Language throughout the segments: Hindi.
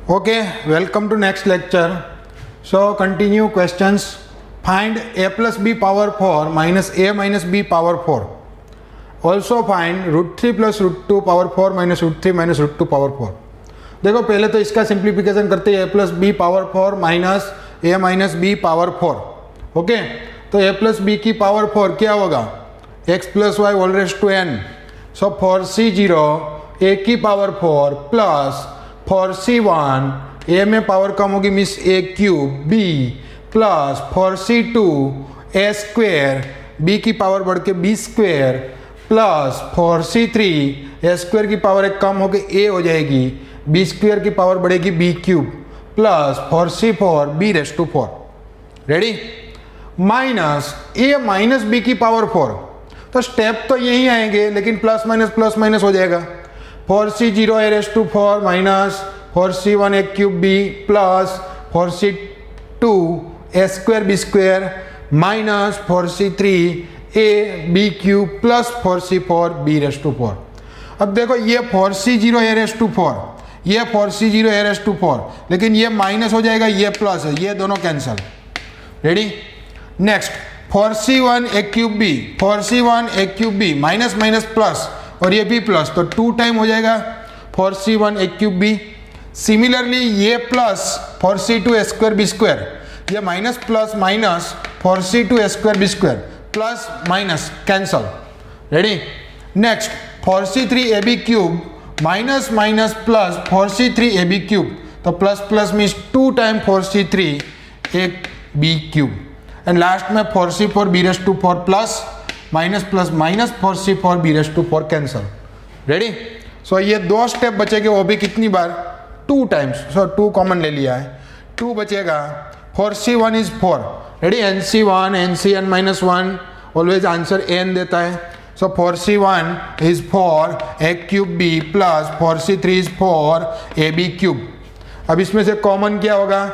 Okay, welcome to next lecture. So continue questions. Find a plus b power 4 minus a minus b power 4. Also find root 3 plus root 2 power 4 minus root 3 minus root 2 power 4. देखो पहले तो इसका सिंप्लीफिकेशन करते हैं a plus B power 4 minus A minus B power 4. Okay, तो a प्लस बी की पावर 4 क्या होगा? x plus Y whole raise to n. So 4c0 a की पावर 4 प्लस 4c1 a में पावर कम होगी means a cube b plus 4c2 a square b की पावर बढ़ के b square plus 4c3 a square की पावर एक कम होकर a हो जाएगी, b स्क्वेयर की पावर बढ़ेगी b cube plus 4c4 b raise to 4. Ready? Minus a minus b की पावर 4. तो स्टेप तो यही आएंगे लेकिन प्लस माइनस हो जाएगा. 4c0 a raise to 4 minus 4c1 a cube b plus 4c2 a square b square minus 4c3 a b cube plus 4c4 b raise to 4. अब देखो ये 4c0 a रेज़ टू 4, ये 4c0 a रेज़ टू 4, लेकिन ये माइनस हो जाएगा, ये प्लस है, ये दोनों cancel. Ready? Next 4c1 a cube b, 4c1 a cube b minus minus plus और ये भी प्लस, तो 2 टाइम हो जाएगा 4c1 a cube b. Similarly ये plus 4c2 a square b square, ये minus plus minus 4c2 a square b square plus minus cancel. Ready? Next 4c3 ab cube minus minus plus 4c3 ab cube, तो plus plus means 2 time 4c3 a b cube and last में 4c4 b raise to 4 plus minus plus minus 4c4 b raise to 4 cancel. Ready? So ये 2 स्टेप बचेंगे, वो भी कितनी बार? 2 टाइम्स. सो 2 कॉमन ले लिया है, 2 बचेगा. 4c1 is 4. Ready? nc1 ncn minus 1 always answer n देता है. सो 4c1 is 4 a cube b plus 4c3 is 4 ab cube. अब इसमें से कॉमन क्या होगा?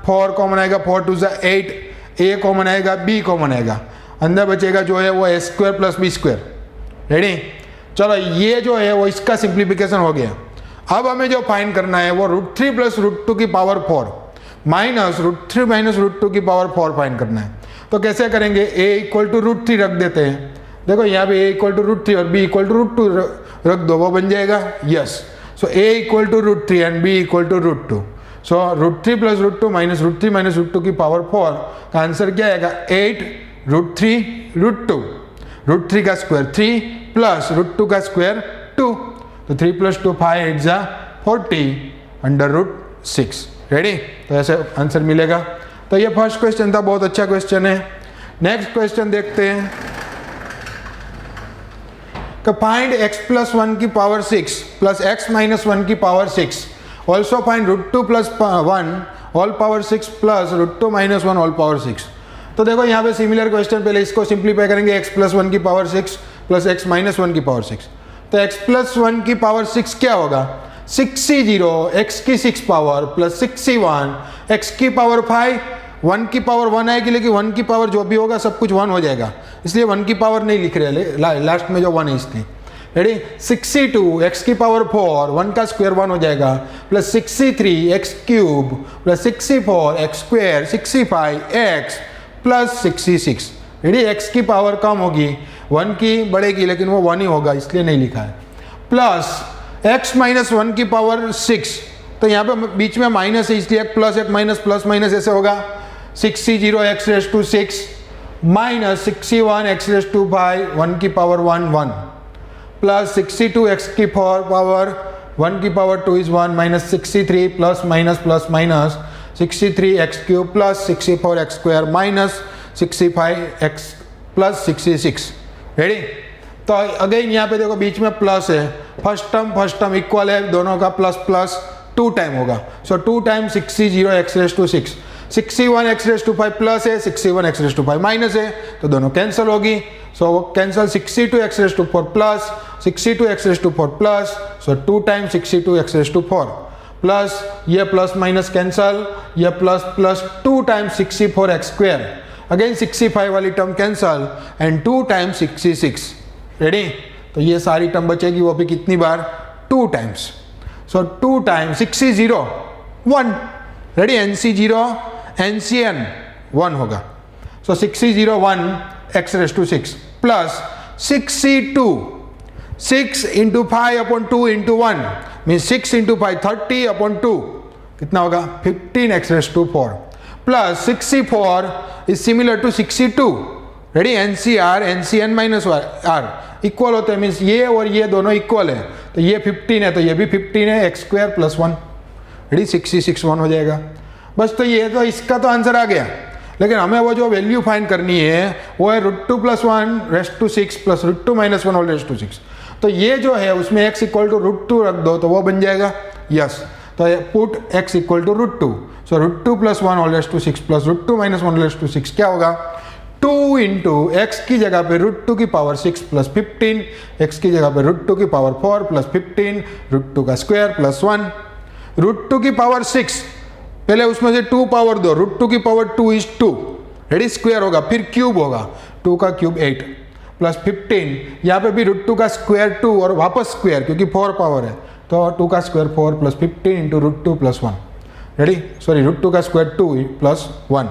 4 कॉमन आएगा, 4 2 8, a कॉमन आएगा, b कॉमन आएगा, अंदर बचेगा जो है वो a square plus b square. Ready? चलो ये जो है वो इसका सिंप्लीफिकेशन हो गया. अब हमें जो फाइंड करना है वो रूट 3 प्लस रूट 2 की power 4 minus root 3 minus root 2 की पावर 4 फाइंड करना है. तो कैसे करेंगे? a इक्वल टू रूट 3 रख देते हैं. देखो यहाँ पे a इक्वल टू रूट 3 और b इक्वल टू रूट 2 रख दो, वो बन जाएगा yes. So a equal to root 3 and b equal to root 2. So root 3 plus root 2 minus root 3 minus root 2 की पावर 4 का आंसर क्या आएगा? 8 रूट 3 रूट 2. रूट 3 का स्क्वायर 3 प्लस रूट 2 का स्क्वायर 2, तो 3 प्लस 2 5 8 जा 40 अंडर रूट 6. रेडी? तो ऐसे आंसर मिलेगा. तो ये फर्स्ट क्वेश्चन था, बहुत अच्छा क्वेश्चन है. नेक्स्ट क्वेश्चन देखते हैं. फाइंड x प्लस 1 की पावर 6 प्लस x माइनस 1 की power 6. Also find root 2 plus 1 all power 6 plus root 2 minus 1 all power 6. तो देखो यहाँ पे सिमिलर क्वेश्चन, पहले इसको सिंप्लीफाई करेंगे. x प्लस 1 की पावर 6 प्लस x माइनस 1 की पावर 6. तो x प्लस 1 की पावर 6 क्या होगा? 6c0 x की 6 पावर प्लस 6c1 x की पावर 5. 1 की पावर 1 आएगी, लेकिन 1 की पावर जो भी होगा सब कुछ 1 हो जाएगा, इसलिए 1 की पावर नहीं लिख रहे, लास्ट में जो 1 है इसलिए. रेडी? 6c2 x की पावर 4, 1 का स्क्वायर 1 हो जाएगा, plus 6c3 x cube plus 6c4 x square 6c5 x plus 6c6. Ready? x की पावर कम होगी, 1 की बढ़ेगी, लेकिन वो 1 ही होगा इसलिए नहीं लिखा है. प्लस x माइनस 1 की पावर 6, तो यहाँ पे बीच में माइनस है इसलिए एक प्लस माइनस ऐसे होगा. 6c0 x raise to 6 minus 6c1 x raise to 5 1 की पावर 1 प्लस 6c2 x की पावर 1 की power 2 is 1 minus 6c3 plus minus 6c3 x cube plus 6c4 x square minus 6c5 x plus 6c6. Ready? तो अगेन यहाँ पे देखो बीच में प्लस है, फर्स्ट टर्म इक्वल है, दोनों का प्लस प्लस 2 टाइम होगा. So 2 time 6c0 x raise to 6, 6c1 x raise to 5 plus है, 6c1 x raise to 5 minus है, तो दोनों कैंसिल होगी. So cancel 6c2 x raise to 4 plus 6c2 x raise to 4 plus, so 2 time 6c2 x raise to 4 plus ये प्लस माइनस कैंसिल, ये plus plus 2 time 6c4 x square, again 6c5 वाली term cancel and 2 time 6c6. Ready? तो ये सारी टर्म बचेगी, वो भी कितनी बार? 2 times. So 2 times 6c0 1। Ready, NC0 NCN 1 होगा। सो 6C01 x raise to 6 plus 6C2 6 into 5 upon 2 into 1 mean 6 into 5 30 upon 2 कितना होगा 15 x raise to 4 plus 6C4 is similar to 6C2। Ready, NCR NCN minus R equal होते हैं, मीन्स ये और ये दोनों इक्वल है, तो ये 15 है तो ये भी 15 है, x square plus 1। Ready, 6C61 हो जाएगा बस। तो ये तो इसका तो आंसर आ गया, लेकिन हमें वो जो वैल्यू फाइंड करनी है वो है √2 + 1 raise to 6 plus √2 - 1 whole raise to 6। तो ये जो है उसमें x इक्वल टू √2 रख दो तो वो बन जाएगा यस। तो put x equal to √2, so √2 + 1 whole raise to 6 plus √2 - 1 whole raise to 6 क्या होगा 2 इंटू एक्स की जगह पे √2 की पावर 6 प्लस 15, एक्स की जगह पे √2 की पावर 4 प्लस 15, √2 का स्क्वायर प्लस 1, √2 की पावर 6 पहले उसमें से 2 पावर दो, √2 की पावर 2 इज 2। रेडी, स्क्वायर होगा फिर क्यूब होगा, 2 का क्यूब 8 प्लस 15, यहाँ पे भी √2 का स्क्वायर 2 और वापस स्क्वायर क्योंकि 4 पावर है, तो 2 का square 4 plus 15 into √2 + 1। Ready, sorry √2 का स्क्वायर 2 + 1।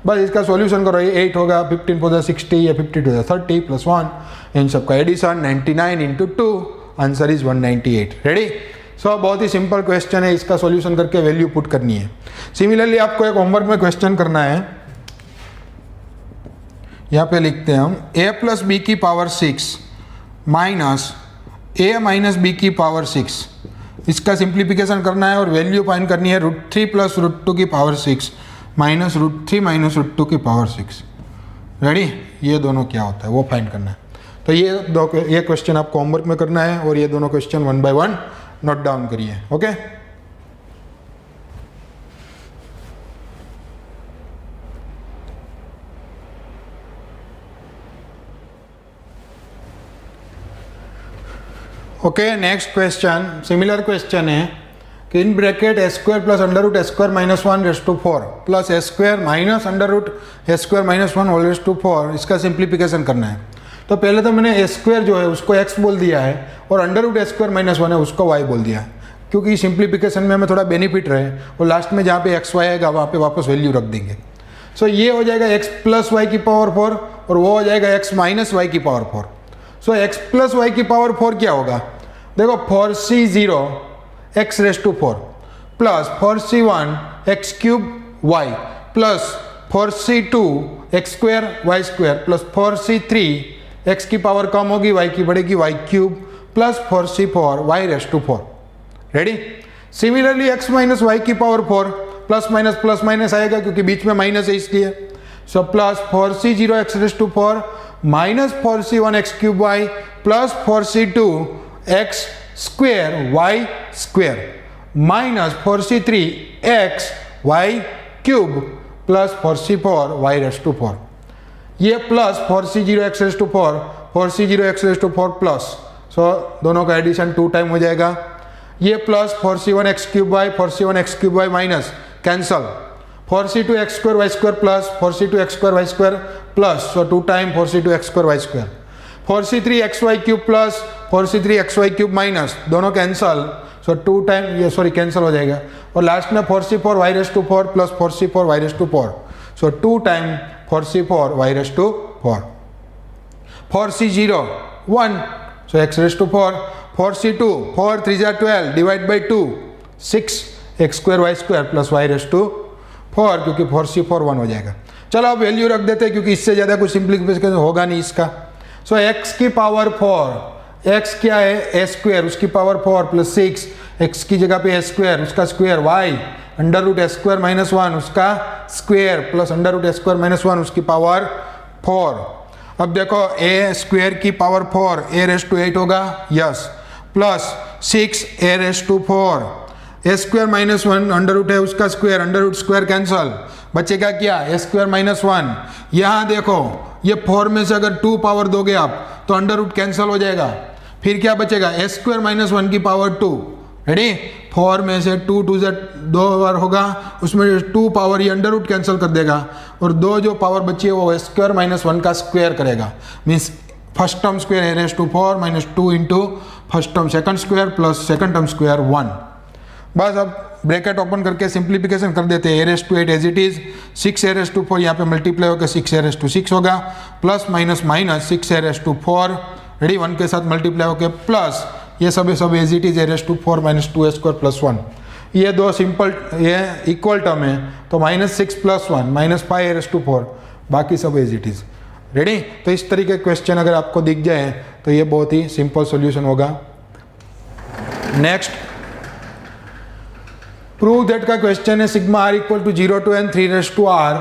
बस इसका सॉल्यूशन करो, ये 8 होगा, 15 × 60 या 50 × 30 + 1, इन सबका addition 99 into 2, answer is 198। Ready, so बहुत ही सिंपल क्वेश्चन है, इसका सॉल्यूशन करके वैल्यू पुट करनी है। सिमिलरली आपको एक होमवर्क में क्वेश्चन करना है, यहाँ पे लिखते हैं हम a + b की पावर 6 माइनस a - b की पावर 6, इसका सिंप्लीफिकेशन करना है और वैल्यू फाइंड करनी है √3 + √2 की पावर 6 माइनस √3 - √2 की पावर 6। रेडी, ये दोनों क्या होता है वो फाइंड करना है। तो ये क्वेश्चन आपको होमवर्क में करना है और ये दोनों क्वेश्चन 1 बाय 1 नोट डाउन करिए। Okay, okay, next question similar question है कि in bracket a² + √a² - 1 raise to 4 plus a² - √a² - 1 whole raise to 4, इसका सिंप्लीफिकेशन करना है। तो पहले तो मैंने a² जो है उसको x बोल दिया है और √a² - 1 है उसको y बोल दिया है, क्योंकि सिंप्लीफिकेशन में हमें थोड़ा बेनिफिट रहे और लास्ट में जहाँ पे x y आएगा वहाँ पे वापस वैल्यू रख देंगे। सो ये हो जाएगा x + y की पावर 4 और वो हो जाएगा x - y की पावर 4। सो x + y की पावर 4 क्या होगा, देखो 4C0 x raise to 4 plus 4C1 x³ y plus 4C2 x² y² plus 4C3 x की पावर कम होगी y की बढ़ेगी y³ plus 4C4 y raise to 4। Ready, similarly x - y की पावर 4 प्लस माइनस आएगा क्योंकि बीच में माइनस है इसलिए, so plus 4C0 x raise to 4 minus 4C1 x³ y plus 4C2 x² y² minus 4C3 x y³ plus 4C4 y raise to 4। ये plus 4C0 x raise to 4 4C0 x raise to 4 plus, सो दोनों का एडिशन 2 टाइम हो जाएगा। ये plus 4C1 x³ y 4C1 x³ y minus cancel 4C2 x² y² plus 4C2 x² y² plus, so 2 time 4C2 x² y², 4C3 xy³ plus 4C3 xy³ minus, दोनों कैंसल, सो 2 टाइम ये सॉरी कैंसिल हो जाएगा और लास्ट में 4C4 y रेस टू 4 प्लस 4C4 y raise to 4, so 2 time 4C4 y raise to 4, 4C0 1, so x raise to 4, 4C2 4 3 12 divide by 2 6 x² y² plus y raise to 4 क्योंकि 4C4 1 हो जाएगा। चलो अब वैल्यू रख देते हैं क्योंकि इससे ज़्यादा कुछ सिंप्लीफिकेशन होगा नहीं इसका। सो x की पावर 4, x क्या है a², उसकी पावर 4 प्लस 6, x की जगह पे a² उसका स्क्वायर, y √a² - 1 उसका स्क्वायर प्लस √a² - 1 उसकी पावर 4। अब देखो a² की पावर 4 a रेस टू 8 होगा yes, plus 6 a raise to 4 a² - 1 √ है उसका स्क्वायर, √² कैंसल, बचेगा क्या a² - 1। यहाँ देखो ये 4 में से अगर 2 पावर दोगे आप तो √ कैंसिल हो जाएगा, फिर क्या बचेगा a² - 1 की पावर 2। रेडी, 4 में से 2 2 से 2 बार होगा, उसमें 2 पावर ये √ कैंसिल कर देगा और 2 जो पावर बची है वो a² - 1 का स्क्वायर करेगा, means first term square a raise to 4 - 2 into first term second square plus second term square 1 बस अब ब्रैकेट ओपन करके सिंप्लीफिकेशन कर देते हैं। a⁸ as it is, 6a⁴ यहाँ पे मल्टीप्लाई होकर 6a⁴ होगा, plus minus minus 6a⁴, ready, 1 के साथ मल्टीप्लाई होकर प्लस ये सब as it is a⁴ minus 2a² plus 1, ये दो सिंपल ये इक्वल टर्म है तो -6 + 1 -5a⁴, बाकी सब एज इट इज, रेडी। तो इस तरीके क्वेश्चन अगर आपको दिख जाए तो ये बहुत ही सिंपल सॉल्यूशन होगा। नेक्स्ट, प्रूव दैट का क्वेश्चन है sigma r = 0 to n 3r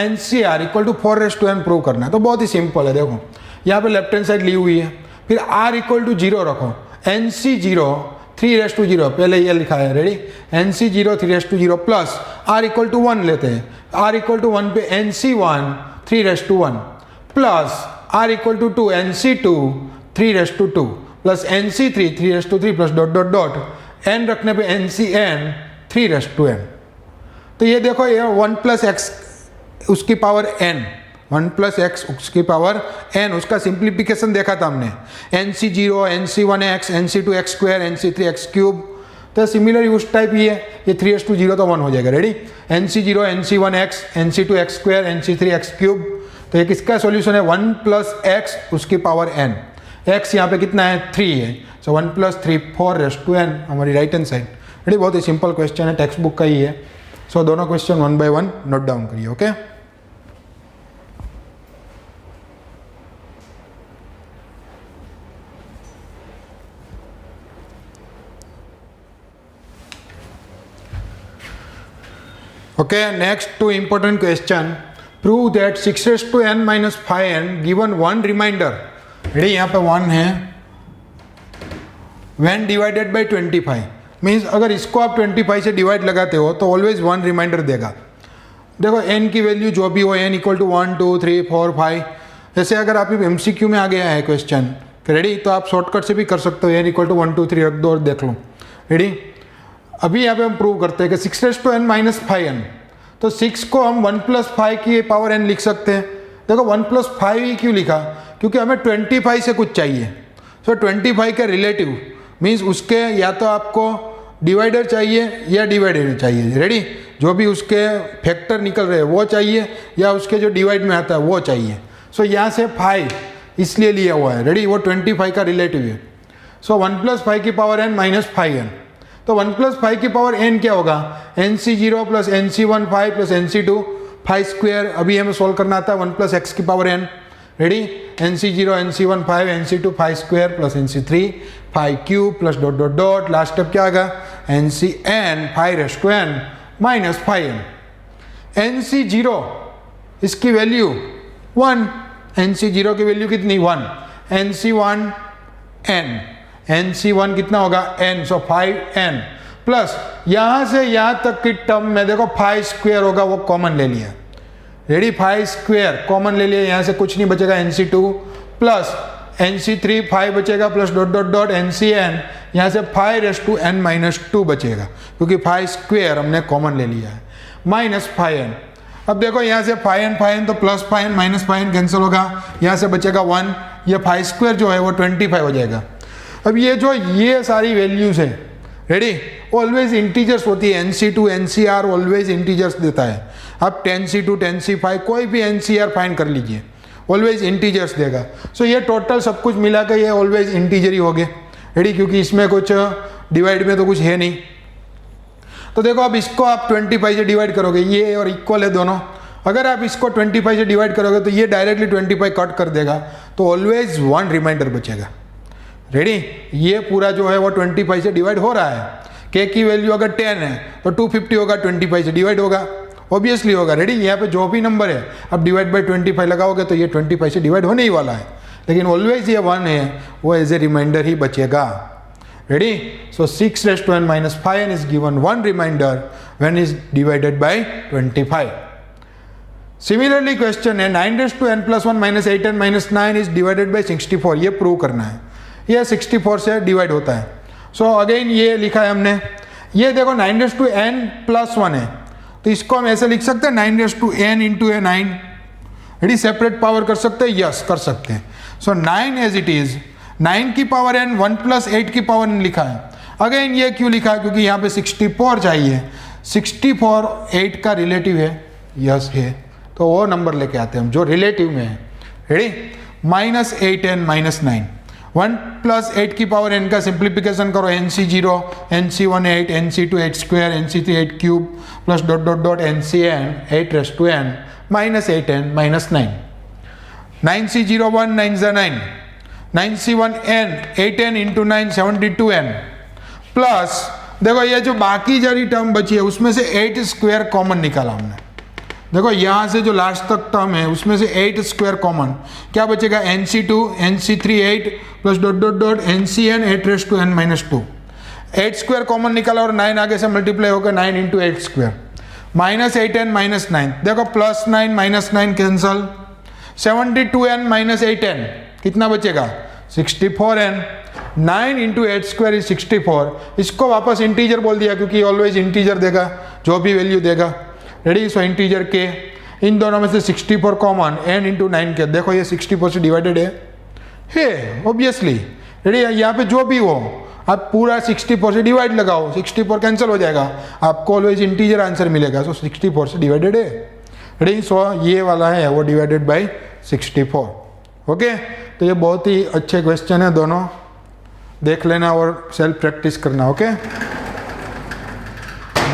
NCR = 4n prove करना है। तो बहुत ही सिंपल है, देखो यहाँ पे लेफ्ट हैंड साइड ली हुई है, फिर r = 0 रखो, NC0 3/0, पहले ये लिखा है, रेडी, NC0 3/0 प्लस r = 1 लेते हैं, r = 1 पे NC1 3/1 plus r = 2 NC2 3/2 plus NC3 3/3 plus dot dot dot n रखने पे NCn 3/n। तो ये देखो ये 1 + x उसकी पावर n, 1 + x उसकी पावर n, उसका सिंप्लीफिकेशन देखा था हमने, NC0 NC1x NC2x², NC3x³। तो सिमिलर उस टाइप ही है, ये 3/0 तो 1 हो जाएगा, ready, NC0 NC1x NC2x² NC3x³। तो ये किसका सॉल्यूशन है, 1 + x उसकी पावर n, x यहाँ पे कितना है 3 है, सो 1 + 3 4/n हमारी राइट हैंड साइड, रेडी। बहुत ही सिंपल क्वेश्चन है, टेक्स्ट बुक का ही है। सो दोनों क्वेश्चन 1 by 1 नोट डाउन करिए, okay. Okay, next two important question. Prove that 6n - 5n given one remainder. Ready, यहाँ पे 1 है, when divided by 25 मीन्स अगर इसको आप 25 से डिवाइड लगाते हो तो ऑलवेज 1 रिमाइंडर देगा। देखो n की वैल्यू जो भी हो, n = 1 2 3 4 5, जैसे अगर आप MCQ में आ गया है क्वेश्चन, रेडी, तो आप शॉर्टकट से भी कर सकते हो, n = 1 2 3 रख दो और देख लो, रेडी। अभी यहाँ पे हम प्रूव करते हैं कि 6n - 5n, तो 6 को हम 1 + 5 की पावर n लिख सकते हैं। देखो 1 + 5 ही क्यों लिखा, क्योंकि हमें 25 से कुछ चाहिए। सो 25 का रिलेटिव मीन्स उसके या तो आपको डिवाइडर चाहिए या डिवाइडेड चाहिए, रेडी, जो भी उसके फैक्टर निकल रहे हैं वो चाहिए या उसके जो डिवाइड में आता है वो चाहिए। सो यहाँ से 5 इसलिए लिया हुआ है, रेडी, वो 25 का रिलेटिव है। सो 1 + 5 की पावर n - 5n, तो 1 + 5 की पावर n क्या होगा, NC0 + NC1 5 + NC2 5²। अभी हमें सोल्व करना आता है 1 + x की power n, ready, NC0 NC1 5 NC2 5² + NC3 5³ plus dot dot dot, last step क्या आएगा, NCn 5/n - 5n। NC0 इसकी वैल्यू 1, NC0 की वैल्यू कितनी 1, NC1 n, NC1 कितना होगा n, सो 5n प्लस यहाँ से यहाँ तक की टर्म में देखो 5² होगा, वो कॉमन ले लिया, रेडी, 5² कॉमन ले लिया, यहाँ से कुछ नहीं बचेगा, NC2 प्लस NC3 5 बचेगा plus dot dot dot NCn, यहाँ से 5/n - 2 बचेगा क्योंकि 5² हमने कॉमन ले लिया है, -5n। अब देखो यहाँ से 5n तो plus 5n minus 5n cancel होगा, यहाँ से बचेगा 1, ये 5² जो है वो 25 हो जाएगा। अब ये जो ये सारी वैल्यूज है, रेडी, ऑलवेज इंटीजर्स होती है, NC2 NCR ऑलवेज इंटीजर्स देता है। आप 10C2 10C5 कोई भी NCR फाइंड कर लीजिए, ऑलवेज इंटीजर्स देगा। सो ये टोटल सब कुछ मिला के ये ऑलवेज इंटीजर ही हो गए, रेडी, क्योंकि इसमें कुछ डिवाइड में तो कुछ है नहीं। तो देखो अब इसको आप 25 से डिवाइड करोगे, ये और इक्वल है दोनों, अगर आप इसको 25 से डिवाइड करोगे तो ये डायरेक्टली 25 कट कर देगा, तो ऑलवेज 1 रिमाइंडर बचेगा, रेडी। ये पूरा जो है वो 25 से डिवाइड हो रहा है, k की वैल्यू अगर 10 है तो 250 होगा, 25 से डिवाइड होगा, ऑब्वियसली होगा, रेडी। यहाँ पे जो भी नंबर है अब डिवाइड बाय 25 लगाओगे तो ये 25 से डिवाइड होने ही वाला है, लेकिन ऑलवेज ये 1 है वो एज ए रिमाइंडर ही बचेगा, ready. So 6n - 5n is given 1 reminder when is divided by 25। Similarly question है 9n + 1 - 8n - 9 is divided bye 64, ये प्रूव करना है, ये 64 से डिवाइड होता है। सो अगेन ये लिखा है हमने, ये देखो 9n + 1 है, तो इसको हम ऐसे लिख सकते हैं 9n × 9, रेडी, सेपरेट पावर कर सकते हैं, यस कर सकते हैं। सो 9 एज इट इज, 9 की पावर n 1 + 8 की पावर n लिखा है। अगेन ये क्यों लिखा, क्योंकि यहाँ पे 64 चाहिए। 64 8 का रिलेटिव है, यस है, तो वो नंबर लेके आते हैं हम जो रिलेटिव में है। रेडी, -8n -9, 1 + 8 की पावर n का सिंप्लीफिकेशन करो, nc0 nc1 8 nc2 8 square nc3 8 cube plus dot dot dot ncn 8n -8n -9, 9c0 1 9 × 9, 9c1 n 8n × 9 72n plus देखो ये जो बाकी जरी टर्म बची है उसमें से 8 स्क्वायर कॉमन निकाला हमने। देखो यहाँ से जो लास्ट तक टर्म है उसमें से 8 स्क्वायर कॉमन, क्या बचेगा, nc2 nc3 8 plus dot dot dot ncn 8n -2, 8 square common निकाला और 9 आगे से मल्टीप्लाई होकर 9 × 8 स्क्वायर -8n -9, देखो +9 -9 कैंसल, 72n -8n कितना बचेगा, 64n, 9 × 8 स्क्वायर इज 64, इसको वापस इंटीजर बोल दिया क्योंकि ऑलवेज इंटीजर देगा जो भी वैल्यू देगा। रेडी, सो इंटीजर के, इन दोनों में से 64 कॉमन, n × 9 के, देखो ये 64 से डिवाइडेड है ऑब्वियसली। रेडी, यहाँ पे जो भी हो आप पूरा 64 से डिवाइड लगाओ, 64 कैंसिल हो जाएगा, आपको ऑलवेज इंटीजर आंसर मिलेगा, सो 64 से डिवाइडेड है। रेडी, सो ये वाला है वो डिवाइडेड बाई 64। ओके, तो ये बहुत ही अच्छे क्वेश्चन है, दोनों देख लेना और सेल्फ प्रैक्टिस करना। Okay,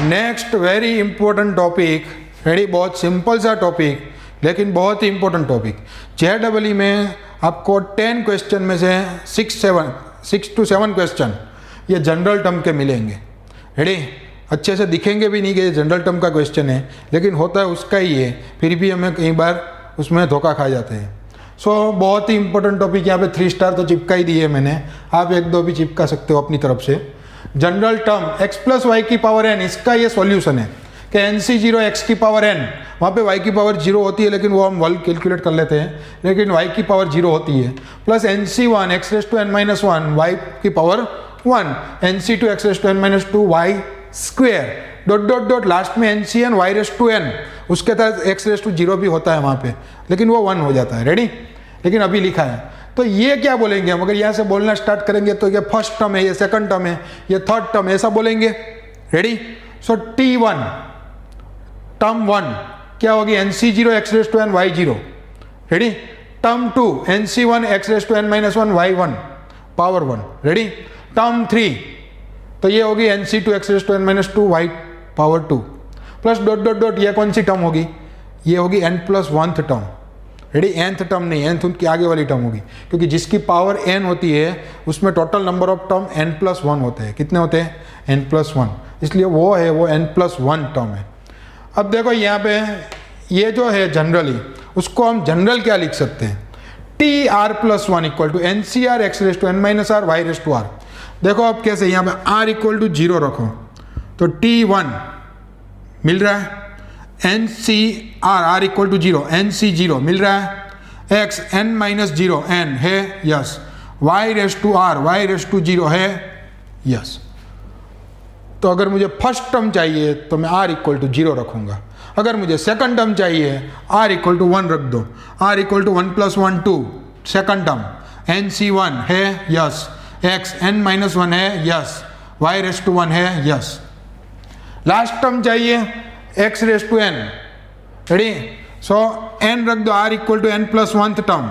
next very important topic, ready, बहुत सिंपल सा टॉपिक लेकिन बहुत ही इंपॉर्टेंट टॉपिक। JEE में आपको 10 क्वेश्चन में से 6 to 7 क्वेश्चन ये जनरल टर्म के मिलेंगे। रेडी, अच्छे से दिखेंगे भी नहीं कि ये जनरल टर्म का क्वेश्चन है, लेकिन होता है उसका ही है, फिर भी हमें कई बार उसमें धोखा खा जाते हैं। सो बहुत ही इंपॉर्टेंट टॉपिक, यहाँ पे 3 स्टार तो चिपका ही दिए मैंने, आप 1-2 भी चिपका सकते हो अपनी तरफ से। जनरल टर्म x + y की पावर n, इसका ये सॉल्यूशन है कि nc0 x की पावर n, वहाँ पे y की पावर 0 होती है लेकिन वो हम वर्ग कैलकुलेट कर लेते हैं, लेकिन y की पावर 0 होती है, प्लस nc1 x⁻n -1 y की power 1 nc2 x⁻n -2 y square dot dot dot last में ncn y⁻n, उसके तहत x⁻0 भी होता है वहाँ पे, लेकिन वो 1 हो जाता है। रेडी, लेकिन अभी लिखा है तो ये क्या बोलेंगे हम, अगर यहाँ से बोलना स्टार्ट करेंगे तो ये फर्स्ट टर्म है, ये सेकंड टर्म है, ये थर्ड टर्म, ऐसा बोलेंगे। रेडी, सो t1 टर्म 1 क्या होगी, nc0 x⁻n y0। Ready, term 2 nc1 x⁻n -1 y1 power 1। Ready, term 3 तो ये होगी nc2 x⁻n -2 y power 2 plus dot dot dot, ये कौन सी टर्म होगी, ये होगी n+1th term. Ready, nth term नहीं, nth उनकी आगे वाली टर्म होगी, क्योंकि जिसकी पावर n होती है उसमें total number of term n+1 होते हैं। कितने होते हैं, n+1, इसलिए वो है वो n+1 टर्म है। अब देखो यहाँ पे ये जो है जनरली, उसको हम जनरल क्या लिख सकते हैं, tr+1 = ncr x⁻n -r y⁻r। देखो अब कैसे, यहाँ पे r = 0 रखो तो t1 मिल रहा है, ncr r = 0 nc0 मिल रहा है, x n -0 n है, यस, y⁻r y⁻0 है, यस। तो अगर मुझे फर्स्ट टर्म चाहिए तो मैं r = 0 रखूँगा, अगर मुझे सेकंड टर्म चाहिए r = 1 रख दो, r = 1 + 1 2 सेकंड टर्म, nc1 है, यस, x n -1 है, यस, y⁻1 है, यस। लास्ट टर्म चाहिए x⁻n। रेडी, सो n रख दो, r = n+1th टर्म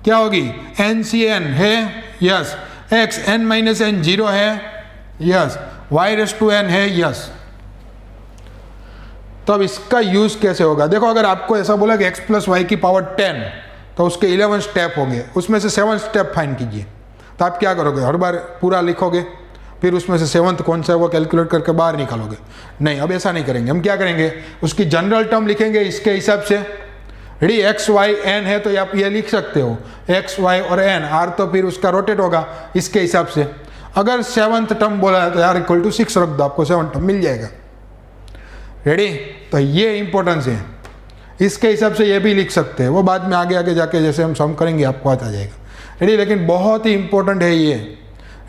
क्या होगी, ncn है, यस, x n -n 0 है, यस, y⁻n है, यस। तो अब इसका यूज कैसे होगा, देखो अगर आपको ऐसा बोला कि x + y की पावर 10 तो उसके 11 स्टेप होंगे, उसमें से 7 स्टेप फाइंड कीजिए। तो आप क्या करोगे, हर बार पूरा लिखोगे, फिर उसमें से 7th कौन सा है वो कैलकुलेट करके बाहर निकालोगे, नहीं, अब ऐसा नहीं करेंगे। हम क्या करेंगे, उसकी जनरल टर्म लिखेंगे इसके हिसाब से। रेडी, x y n है तो आप ये लिख सकते हो x y और n, r तो फिर उसका रोटेट होगा इसके हिसाब से। अगर 7th टर्म बोला है तो r = 6 रख दो, आपको 7 टर्म मिल जाएगा। रेडी, तो ये इंपॉर्टेंस है, इसके हिसाब से ये भी लिख सकते हैं, वो बाद में आगे आगे जाके जैसे हम सम करेंगे आपको आता जाएगा। रेडी, लेकिन बहुत ही इंपॉर्टेंट है ये।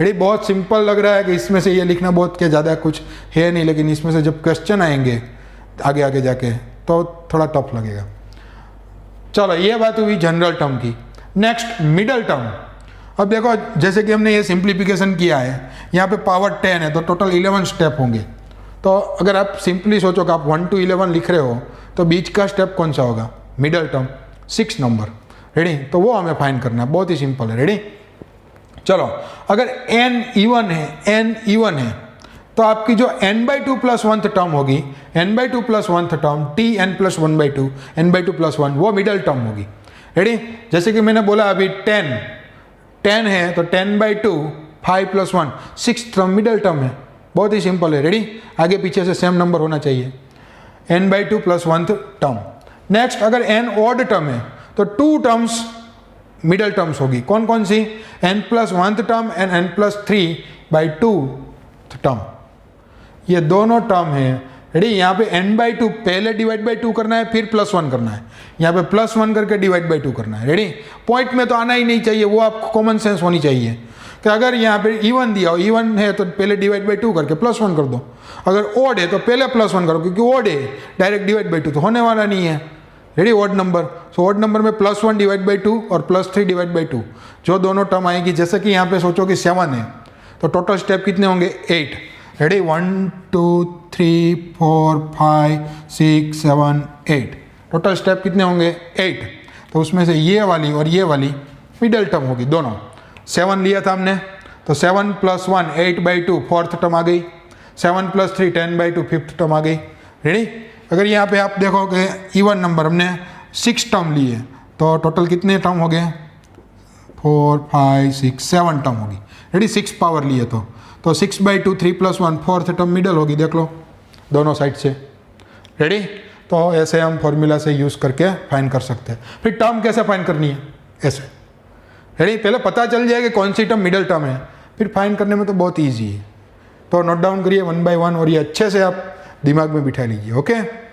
रेडी, बहुत सिंपल लग रहा है कि इसमें से ये लिखना बहुत क्या ज़्यादा कुछ है नहीं, लेकिन इसमें से जब क्वेश्चन आएंगे आगे आगे जाके तो थोड़ा टफ लगेगा। चलो, ये बात हुई जनरल टर्म की। Next middle term. अब देखो जैसे कि हमने ये सिंप्लीफिकेशन किया है, यहाँ पे पावर 10 है तो टोटल 11 स्टेप होंगे। तो अगर आप सिंपली सोचो कि आप 1 to 11 लिख रहे हो तो बीच का स्टेप कौन सा होगा, मिडल टर्म 6 नंबर। रेडी, तो वो हमें फाइंड करना है, बहुत ही सिंपल है। रेडी, चलो अगर n इवन है तो आपकी जो n/2 + 1th टर्म होगी, n/2 + 1th term tn+1/2 n/2 + 1 वो मिडल टर्म होगी। रेडी, जैसे कि मैंने बोला अभी 10 है तो 10/2 5 + 1 6 टर्म मिडल टर्म है, बहुत ही सिंपल है। रेडी, आगे पीछे से सेम नंबर होना चाहिए, n/2 + 1th टर्म। नेक्स्ट अगर n ऑड टर्म है तो 2 टर्म्स मिडल टर्म्स होगी, कौन कौन सी, n+1th term and n+3/2 term, ये दोनों टर्म है। रेडी, यहाँ पे n/2 पहले डिवाइड बाई 2 करना है, फिर +1 करना है, यहाँ पे +1 करके डिवाइड बाई 2 करना है। रेडी, पॉइंट में तो आना ही नहीं चाहिए, वो आपको कॉमन सेंस होनी चाहिए कि अगर यहाँ पे इवन दिया हो, इवन है तो पहले डिवाइड बाई 2 करके +1 कर दो, अगर ओड है तो पहले +1 करो, क्योंकि ओड है डायरेक्ट डिवाइड बाई 2 तो होने वाला नहीं है। रेडी, ओड नंबर, सो ओड नंबर में +1 डिवाइड बाई 2 और +3 डिवाइड बाई 2 जो दोनों टर्म आएगी। जैसे कि यहाँ पे सोचो कि 7 है तो टोटल स्टेप कितने होंगे, 8। रेडी, 1 2 3 4 5 6 7 8 टोटल स्टेप कितने होंगे, 8। तो उसमें से ये वाली और ये वाली मिडल टर्म होगी दोनों। 7 लिया था हमने तो 7 + 1 8/2 4th टर्म आ गई, 7 + 3 10/2 5th टर्म आ गई। रेडी, अगर यहाँ पे आप देखो कि इवन नंबर हमने 6 टर्म लिए तो टोटल कितने टर्म हो गए, 4 5 6 7 टर्म होगी। रेडी, 6 पावर लिए तो 6/2 3 + 1 4th टर्म मिडल होगी, देख लो दोनों साइड से। रेडी, तो ऐसे हम फॉर्मूला से यूज़ करके फाइंड कर सकते हैं। फिर टर्म कैसे फाइंड करनी है, ऐसे। रेडी, पहले पता चल जाए कि कौन सी टर्म मिडल टर्म है, फिर फाइंड करने में तो बहुत ईजी है। तो नोट डाउन करिए 1 by 1 और ये अच्छे से आप दिमाग में बिठा लीजिए। ओके।